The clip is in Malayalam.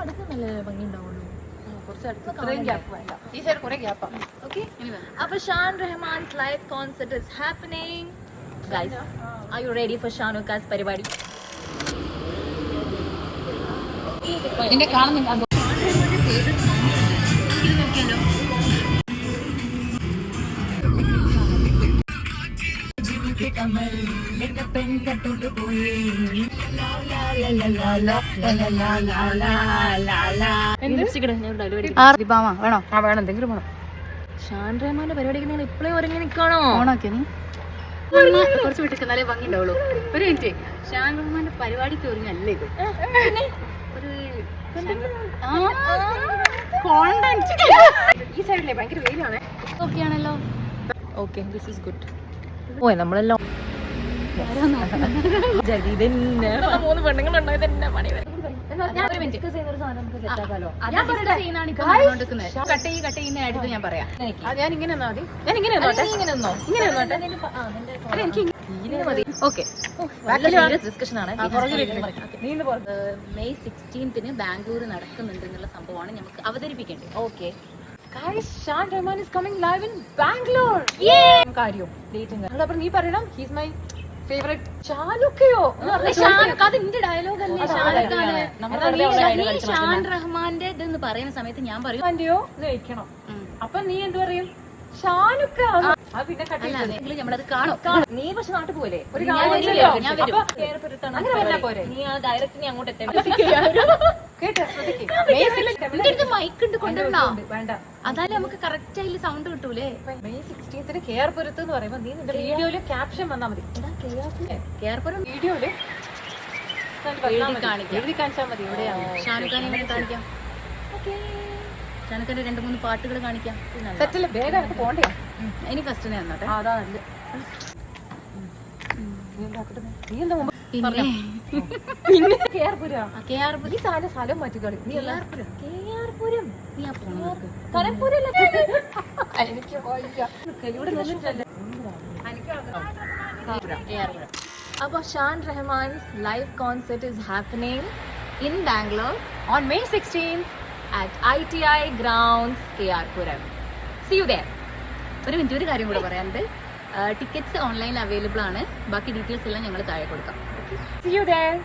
അതൊക്കെ നല്ല ഭംഗി ഉണ്ടാവുള്ളൂ. അപ്പൊ Shan Rahman's live concert is happening. Guys, are you ready for ഷാനുക്കാസ് പരിപാടി? നിന്നെ കാണുന്നുണ്ടോ? വേണോ? വേണം, എന്തെങ്കിലും വേണം. ഷാൻ റഹ്മാന്റെ പരിപാടിക്ക് നിങ്ങൾ ഇപ്പഴേ ഒരുങ്ങി നിൽക്കണോ? ഓണാക്കിയ നീ കുറച്ച് വിട്ടിരുന്നാലേ ഭംഗി ഉണ്ടാവുള്ളൂ. ഒരു മിനിറ്റ്, ഷാൻ റഹ്മാന്റെ പരിപാടിക്ക് ഒരുങ്ങല്ലേ ഇത്? ഒരു ഈ സൈഡിലെ ഭയങ്കര വെയിലാണ്. ഓക്കെ ആണല്ലോ. Okay, this is good. ഓ, നമ്മളെല്ലാം മൂന്ന് പെണ്ണുങ്ങളുണ്ടായത് തന്നെ പണി വരും. കട്ട് ചെയ്യുന്ന അടുത്ത് ഞാൻ പറയാം. ഞാൻ ഇങ്ങനെ മതി. ഞാൻ ഇങ്ങനെ ഡിസ്കഷൻ ആണ്. മെയ് 16 ബാംഗ്ലൂർ നടക്കുന്നുണ്ട് എന്നുള്ള സംഭവമാണ് നമുക്ക് അവതരിപ്പിക്കേണ്ടത്. Okay. Guys, Shan Rahman is coming live in Bangalore. കാര്യം ഡേറ്റിംഗ്. നീ പറയണം ഹീസ് മൈ ഫേവറേറ്റ്. ഷാനുക്കയോ? അത് എന്റെ ഡയലോഗ് അല്ലേ? ഷാൻ റഹ്മാന്റെ ഇതെന്ന് പറയുന്ന സമയത്ത് ഞാൻ പറയും കഴിക്കണം. അപ്പൊ നീ എന്ത് പറയും? ഷാനുക്ക. പിന്നെ നമ്മളത് കാണും. നീ പക്ഷെ നാട്ടിൽ പോലെ ഒരു നീ ആ ഡയറക്റ്റ് നീ അങ്ങോട്ട് എത്താൻ മൈക്ക് ഉണ്ട് കൊണ്ടുവരണോ? വേണ്ട, അതായത് നമുക്ക് കറക്റ്റ് അതിൽ സൗണ്ട് കിട്ടൂലേ? മെയ് 16 കേർപുരത്ത് എന്ന് പറയുമ്പോ നീ നിന്റെ വീഡിയോയില് ക്യാപ്ഷൻ വന്നാ മതി. കേർപുരം വീഡിയോയില് എഴുതി കാണിച്ചാൽ മതി. എവിടെയാണ് ഷാനുഖാനെ ഇങ്ങനെ കാണിക്കാം. ഷാനുഖാന്റെ 2-3 പാട്ടുകൾ കാണിക്കാം. സെറ്റില് വേഗം എനിക്ക് പോണ്ടേ? ഇനി ഫസ്റ്റ് തന്നോട്ടെ. അതാ നല്ല. നീ എന്താ മുമ്പ് പിന്നെ കേർപുരം ഈ സ്ഥലം മാറ്റിക്കളി. നീ കേർപുരം അപ്പൊ Shan Rahman's live concert is happening in Bangalore on May 16th at ITI grounds, KR-Puram. See you there. ഒരു മിനിറ്റ്, ഒരു കാര്യം കൂടെ പറയാനുണ്ട്. ടിക്കറ്റ്സ് ഓൺലൈനിൽ അവൈലബിൾ ആണ്. ബാക്കി ഡീറ്റെയിൽസ് എല്ലാം ഞങ്ങൾ താഴെ കൊടുക്കാം. See you there.